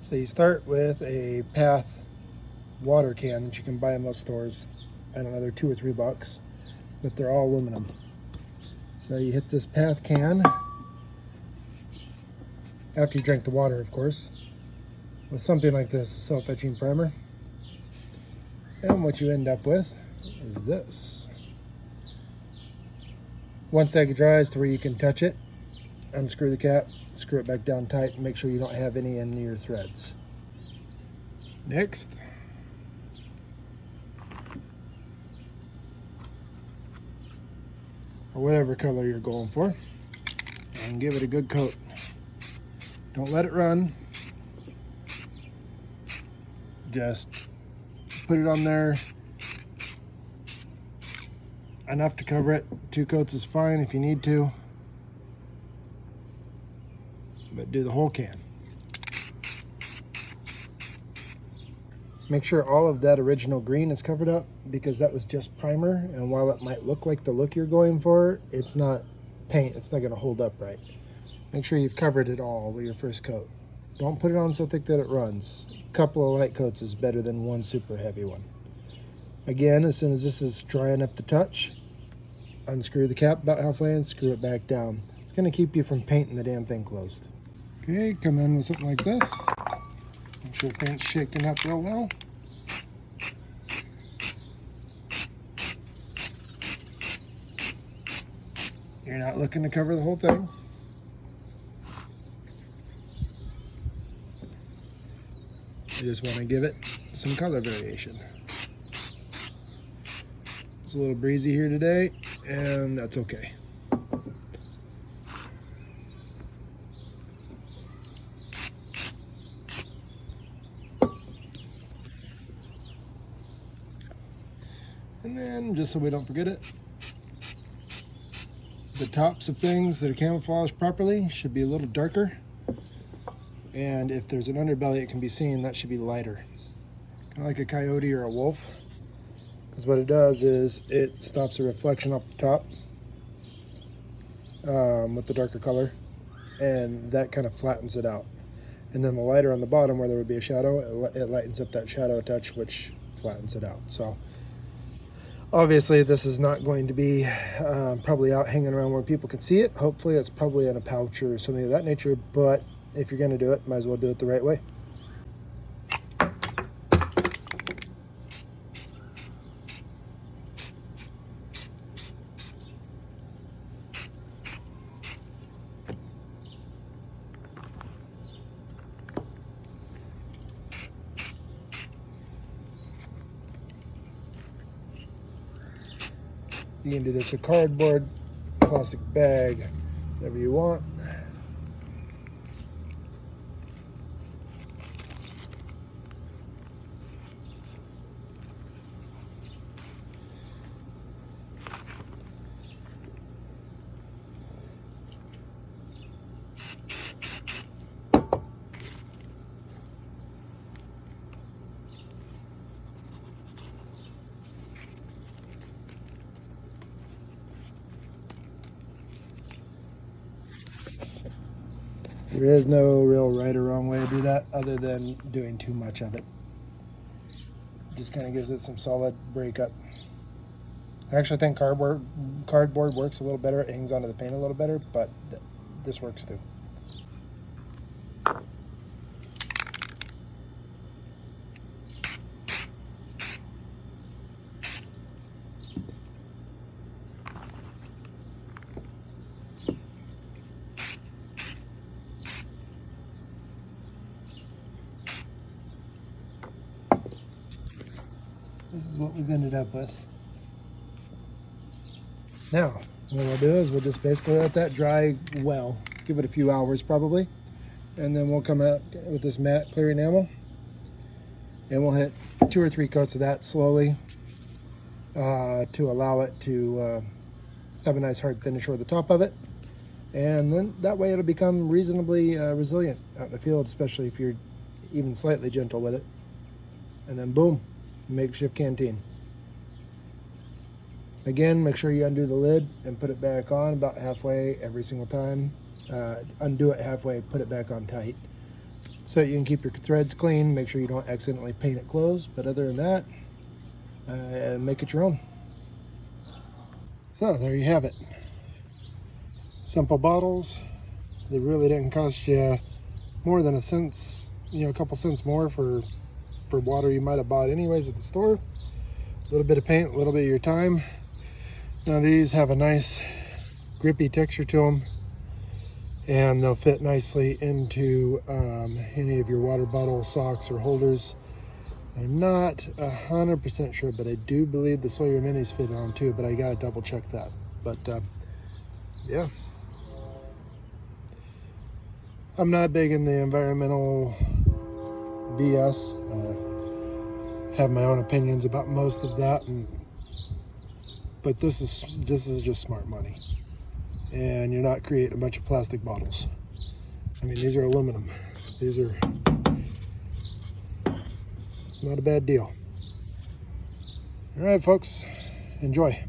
So you start with a Path water can that you can buy in most stores. I don't know, they're $2 or $3, but they're all aluminum. So you hit this Path can, after you drink the water, of course, with something like this, a self-etching primer. And what you end up with is this. Once that dries to where you can touch it, unscrew the cap, screw it back down tight, and make sure you don't have any in your threads. Next, or whatever color you're going for, and give it a good coat. Don't let it run. Just put it on there enough to cover it. 2 coats is fine if you need to, but do the whole can. Make sure all of that original green is covered up, because that was just primer, and while it might look like the look you're going for, it's not paint. It's not going to hold up right. Make sure you've covered it all with your first coat. Don't put it on so thick that it runs. A couple of light coats is better than one super heavy one. Again, as soon as this is dry enough to touch, unscrew the cap about halfway and screw it back down. It's going to keep you from painting the damn thing closed. Okay, come in with something like this. Make sure the paint's shaken up real well. You're not looking to cover the whole thing. You just want to give it some color variation. It's a little breezy here today, and that's okay. And then, just so we don't forget it, the tops of things that are camouflaged properly should be a little darker. And if there's an underbelly it can be seen, that should be lighter. Kind of like a coyote or a wolf. Because what it does is it stops a reflection off the top with the darker color. And that kind of flattens it out. And then the lighter on the bottom where there would be a shadow, it lightens up that shadow a touch, which flattens it out. So obviously this is not going to be probably out hanging around where people can see it. Hopefully it's probably in a pouch or something of that nature, but if you're going to do it, might as well do it the right way. You can do this with cardboard, plastic bag, whatever you want. There is no real right or wrong way to do that other than doing too much of it. Just kind of gives it some solid breakup. I actually think cardboard works a little better. It hangs onto the paint a little better, but this works too. This is what we've ended up with. Now, what we'll do is we'll just basically let that dry well. Give it a few hours probably. And then we'll come out with this matte clear enamel. And we'll hit 2 or 3 coats of that slowly to allow it to have a nice hard finish over the top of it. And then that way it'll become reasonably resilient out in the field, especially if you're even slightly gentle with it. And then boom, makeshift canteen. Again, make sure you undo the lid and put it back on about halfway every single time. Undo it halfway, put it back on tight. so that you can keep your threads clean. Make sure you don't accidentally paint it closed, but other than that, make it your own. So there you have it. Simple bottles. They really didn't cost you more than a cent, a couple cents more for water you might have bought anyways at the store. A little bit of paint, a little bit of your time. Now these have a nice grippy texture to them, and they'll fit nicely into any of your water bottle, socks, or holders. I'm not 100% sure, but I do believe the Sawyer Minis fit on too, but I gotta double check that. But yeah, I'm not big in the environmental BS. Have my own opinions about most of that, but this is just smart money, and you're not creating a bunch of plastic bottles. I mean, these are aluminum. These are not a bad deal. All right, folks, enjoy.